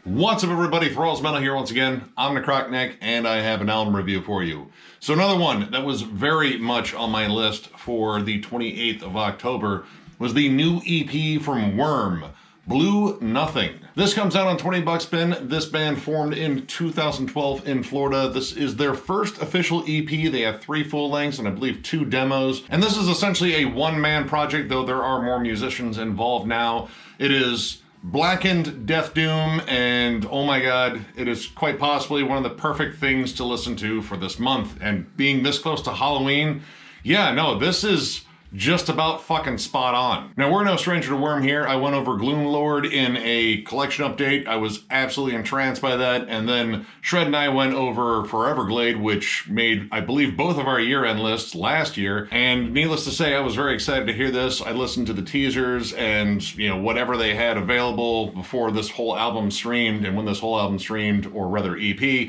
What's up everybody, Thralls Metal here once again. I'm Necrotic Nick and I have an album review for you. So another one that was very much on my list for the 28th of October was the new EP from Worm, Bluenothing. This comes out on 20 bucks spin. This band formed in 2012 in Florida. This is their first official EP. They have 3 full lengths and I believe 2 demos. And this is essentially a one-man project, though there are more musicians involved now. It is Blackened, Deathdoom, and oh my god, it is quite possibly one of the perfect things to listen to for this month. And being this close to Halloween, yeah, no, this is just about fucking spot on. Now, we're no stranger to Worm here. I went over Gloomlord in a collection update. I was absolutely entranced by that. And then Shred and I went over Foreverglade, which made, I believe, both of our year-end lists last year. And needless to say, I was very excited to hear this. I listened to the teasers and, you know, whatever they had available before this whole album streamed, and when this whole album streamed, or rather EP.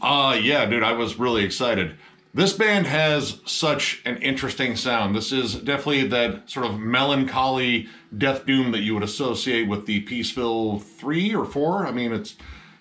Yeah, dude, I was really excited. This band has such an interesting sound. This is definitely that sort of melancholy death doom that you would associate with the Peaceville 3 or 4. I mean, it's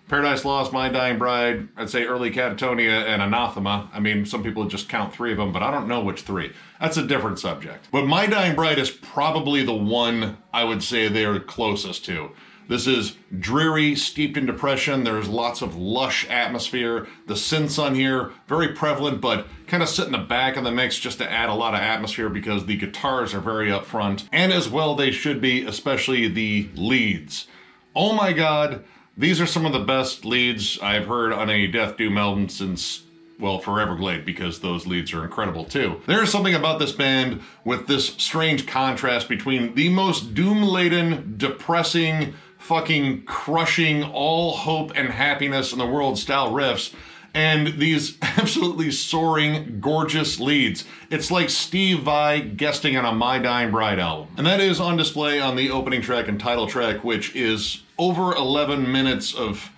Paradise Lost, My Dying Bride, I'd say Early Catatonia, and Anathema. I mean, some people just count 3 of them, but I don't know which 3. That's a different subject. But My Dying Bride is probably the one I would say they're closest to. This is dreary, steeped in depression. There's lots of lush atmosphere. The synths on here, very prevalent, but kind of sit in the back of the mix just to add a lot of atmosphere because the guitars are very up front. And as well, they should be, especially the leads. Oh my god, these are some of the best leads I've heard on a Death Doom album since, well, Foreverglade, because those leads are incredible too. There's something about this band with this strange contrast between the most doom-laden, depressing, fucking crushing all hope and happiness in the world style riffs and these absolutely soaring, gorgeous leads. It's like Steve Vai guesting on a My Dying Bride album. And that is on display on the opening track and title track, which is over 11 minutes of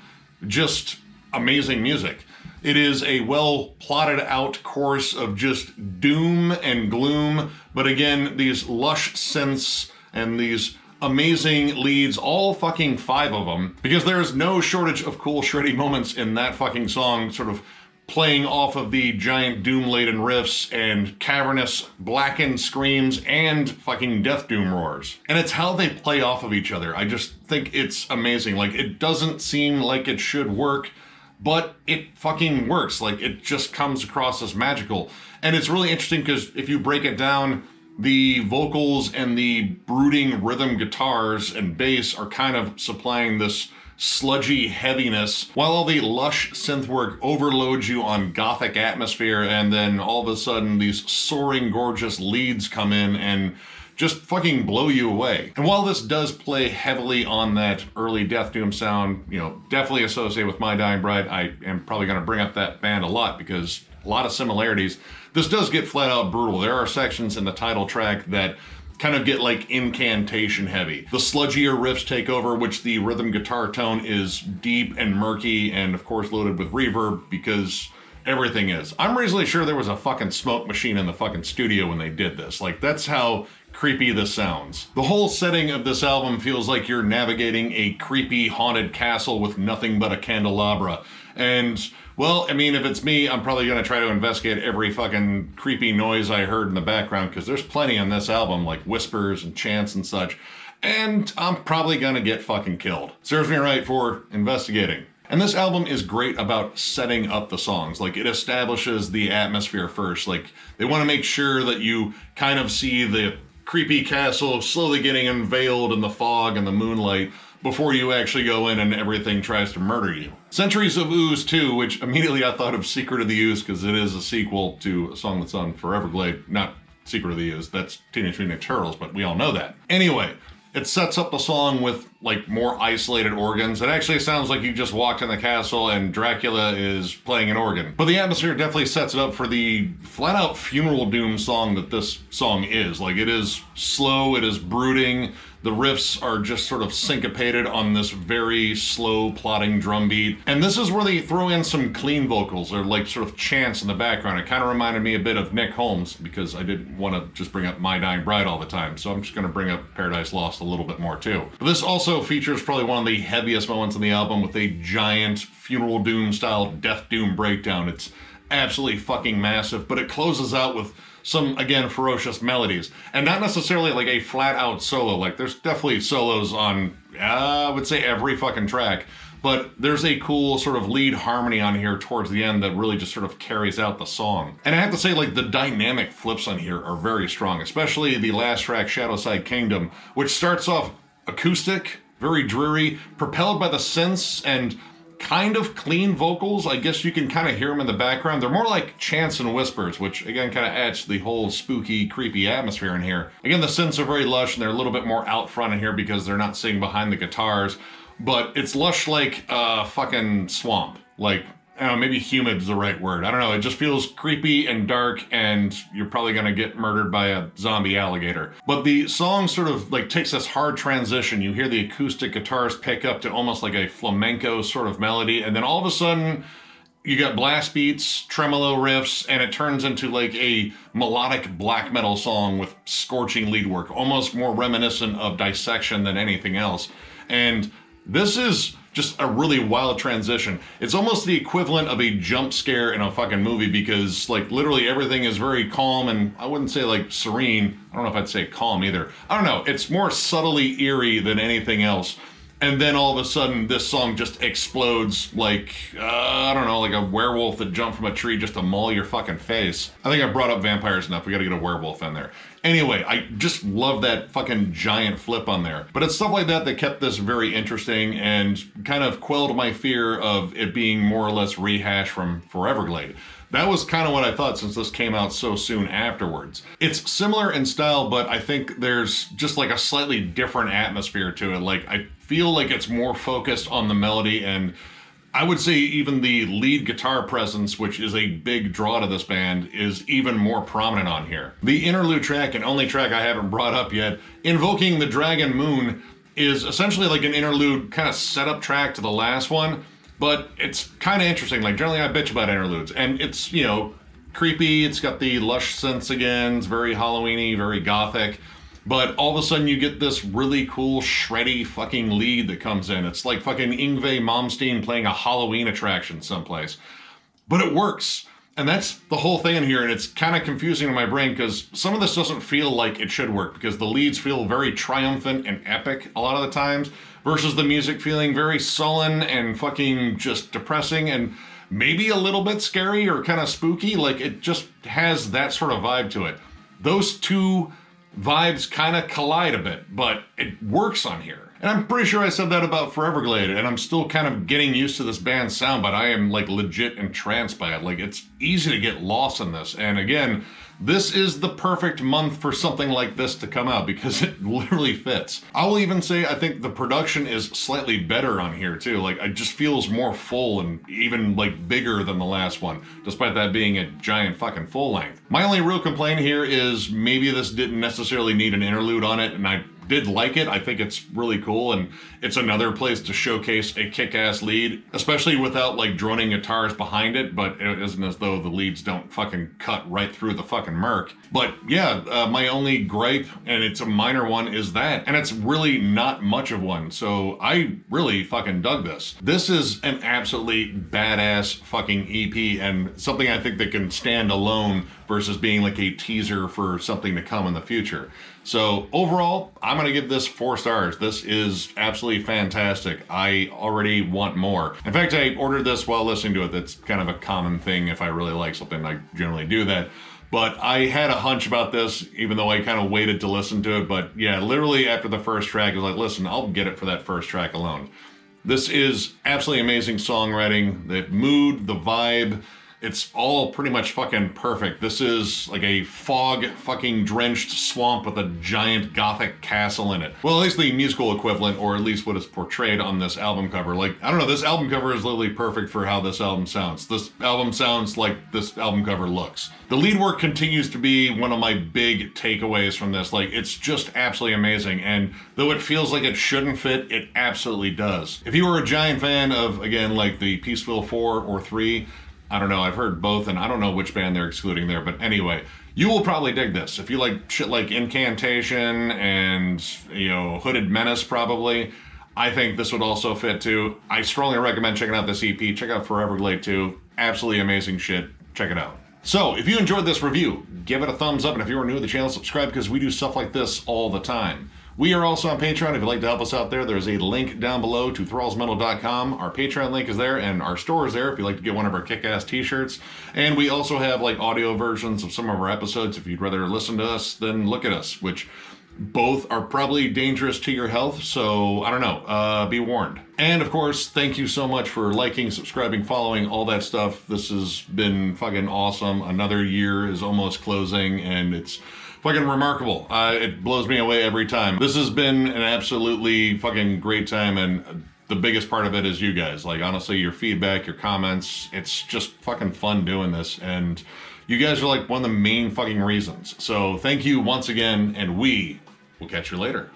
just amazing music. It is a well plotted out course of just doom and gloom, but again, these lush synths and these amazing leads, all fucking 5 of them, because there's no shortage of cool shreddy moments in that fucking song, sort of playing off of the giant doom-laden riffs and cavernous blackened screams and fucking death doom roars. And it's how they play off of each other. I just think it's amazing. Like, it doesn't seem like it should work, but it fucking works. Like, it just comes across as magical. And it's really interesting because if you break it down, the vocals and the brooding rhythm guitars and bass are kind of supplying this sludgy heaviness, while all the lush synth work overloads you on gothic atmosphere, and then all of a sudden these soaring, gorgeous leads come in and just fucking blow you away. And while this does play heavily on that early Death Doom sound, you know, definitely associated with My Dying Bride, I am probably going to bring up that band a lot because a lot of similarities. This does get flat out brutal. There are sections in the title track that kind of get like incantation heavy. The sludgier riffs take over, which the rhythm guitar tone is deep and murky and of course loaded with reverb because everything is. I'm reasonably sure there was a fucking smoke machine in the fucking studio when they did this. Like, that's how creepy this sounds. The whole setting of this album feels like you're navigating a creepy haunted castle with nothing but a candelabra. And, well, I mean, if it's me, I'm probably gonna try to investigate every fucking creepy noise I heard in the background, because there's plenty on this album, like whispers and chants and such, and I'm probably gonna get fucking killed. Serves me right for investigating. And this album is great about setting up the songs. Like, it establishes the atmosphere first. Like, they want to make sure that you kind of see the creepy castle slowly getting unveiled in the fog and the moonlight before you actually go in and everything tries to murder you. Centuries of Ooze 2, which immediately I thought of Secret of the Ooze because it is a sequel to a song that's on Foreverglade. Not Secret of the Ooze, that's Teenage Mutant Ninja Turtles, but we all know that. Anyway, it sets up the song with like more isolated organs. It actually sounds like you just walked in the castle and Dracula is playing an organ. But the atmosphere definitely sets it up for the flat out funeral doom song that this song is. Like, it is slow, it is brooding. The riffs are just sort of syncopated on this very slow plodding drum beat. And this is where they throw in some clean vocals or like sort of chants in the background. It kind of reminded me a bit of Nick Holmes because I didn't want to just bring up My Dying Bride all the time. So I'm just going to bring up Paradise Lost a little bit more too. But this also also features probably one of the heaviest moments in the album with a giant Funeral Doom style Death Doom breakdown. It's absolutely fucking massive, but it closes out with some, again, ferocious melodies. And not necessarily like a flat out solo. Like, there's definitely solos on, I would say, every fucking track. But there's a cool sort of lead harmony on here towards the end that really just sort of carries out the song. And I have to say, like, the dynamic flips on here are very strong, especially the last track, Shadowside Kingdom, which starts off acoustic, very dreary, propelled by the synths and kind of clean vocals. I guess you can kind of hear them in the background. They're more like chants and whispers, which again kind of adds to the whole spooky, creepy atmosphere in here. Again, the synths are very lush and they're a little bit more out front in here because they're not sitting behind the guitars. But it's lush like a fucking swamp. Like, I don't know, maybe humid is the right word. I don't know, it just feels creepy and dark and you're probably gonna get murdered by a zombie alligator. But the song sort of like takes this hard transition. You hear the acoustic guitars pick up to almost like a flamenco sort of melody, and then all of a sudden you got blast beats, tremolo riffs, and it turns into like a melodic black metal song with scorching lead work, almost more reminiscent of Dissection than anything else. And this is just a really wild transition. It's almost the equivalent of a jump scare in a fucking movie because like literally everything is very calm and I wouldn't say like serene. I don't know if I'd say calm either. I don't know. It's more subtly eerie than anything else. And then all of a sudden this song just explodes like, I don't know, like a werewolf that jumped from a tree just to maul your fucking face. I think I brought up vampires enough. We gotta get a werewolf in there. Anyway, I just love that fucking giant flip on there. But it's stuff like that that kept this very interesting and kind of quelled my fear of it being more or less rehashed from Foreverglade. That was kind of what I thought since this came out so soon afterwards. It's similar in style, but I think there's just like a slightly different atmosphere to it. Like, I feel like it's more focused on the melody, and I would say even the lead guitar presence, which is a big draw to this band, is even more prominent on here. The interlude track, and only track I haven't brought up yet, Invoking the Dragon Moon, is essentially like an interlude kind of setup track to the last one. But it's kind of interesting. Like, generally I bitch about interludes, and it's, you know, creepy. It's got the lush synths again. It's very Halloween-y, very gothic. But all of a sudden you get this really cool shreddy fucking lead that comes in. It's like fucking Yngwie Malmsteen playing a Halloween attraction someplace. But it works. And that's the whole thing in here, and it's kind of confusing in my brain because some of this doesn't feel like it should work because the leads feel very triumphant and epic a lot of the times versus the music feeling very sullen and fucking just depressing and maybe a little bit scary or kind of spooky. Like, it just has that sort of vibe to it. Those two vibes kind of collide a bit, but it works on here. And I'm pretty sure I said that about Foreverglade, and I'm still kind of getting used to this band's sound, but I am like legit entranced by it. Like, it's easy to get lost in this. And again, this is the perfect month for something like this to come out because it literally fits. I will even say I think the production is slightly better on here too. Like, it just feels more full and even like bigger than the last one, despite that being a giant fucking full length. My only real complaint here is maybe this didn't necessarily need an interlude on it, and I did like it. I think it's really cool, and it's another place to showcase a kick-ass lead, especially without like droning guitars behind it, but it isn't as though the leads don't fucking cut right through the fucking murk. But yeah, my only gripe, and it's a minor one, is that, and it's really not much of one, so I really fucking dug this. This is an absolutely badass fucking EP, and something I think that can stand alone versus being like a teaser for something to come in the future. So overall, I'm gonna give this 4 stars. This is absolutely fantastic. I already want more. In fact, I ordered this while listening to it. That's kind of a common thing. If I really like something, I generally do that. But I had a hunch about this, even though I kind of waited to listen to it. But yeah, literally after the first track, I was like, listen, I'll get it for that first track alone. This is absolutely amazing songwriting. The mood, the vibe, it's all pretty much fucking perfect. This is like a fog fucking drenched swamp with a giant gothic castle in it. Well, at least the musical equivalent, or at least what is portrayed on this album cover. Like, I don't know, this album cover is literally perfect for how this album sounds. This album sounds like this album cover looks. The lead work continues to be one of my big takeaways from this. Like, it's just absolutely amazing. And though it feels like it shouldn't fit, it absolutely does. If you were a giant fan of, again, like the Peaceville 4 or 3, I don't know, I've heard both, and I don't know which band they're excluding there, but anyway, you will probably dig this. If you like shit like Incantation and, you know, Hooded Menace probably, I think this would also fit too. I strongly recommend checking out this EP. Check out Forever Glade too. Absolutely amazing shit. Check it out. So, if you enjoyed this review, give it a thumbs up, and if you are new to the channel, subscribe, because we do stuff like this all the time. We are also on Patreon. If you'd like to help us out there, there's a link down below to thrallsmetal.com. Our Patreon link is there, and our store is there if you'd like to get one of our kick-ass t-shirts. And we also have like audio versions of some of our episodes if you'd rather listen to us than look at us, which both are probably dangerous to your health, so I don't know, be warned. And of course, thank you so much for liking, subscribing, following, all that stuff. This has been fucking awesome. Another year is almost closing, and it's fucking remarkable. It blows me away every time. This has been an absolutely fucking great time, and the biggest part of it is you guys. Like, honestly, your feedback, your comments, it's just fucking fun doing this, and you guys are like one of the main fucking reasons. So thank you once again, and we will catch you later.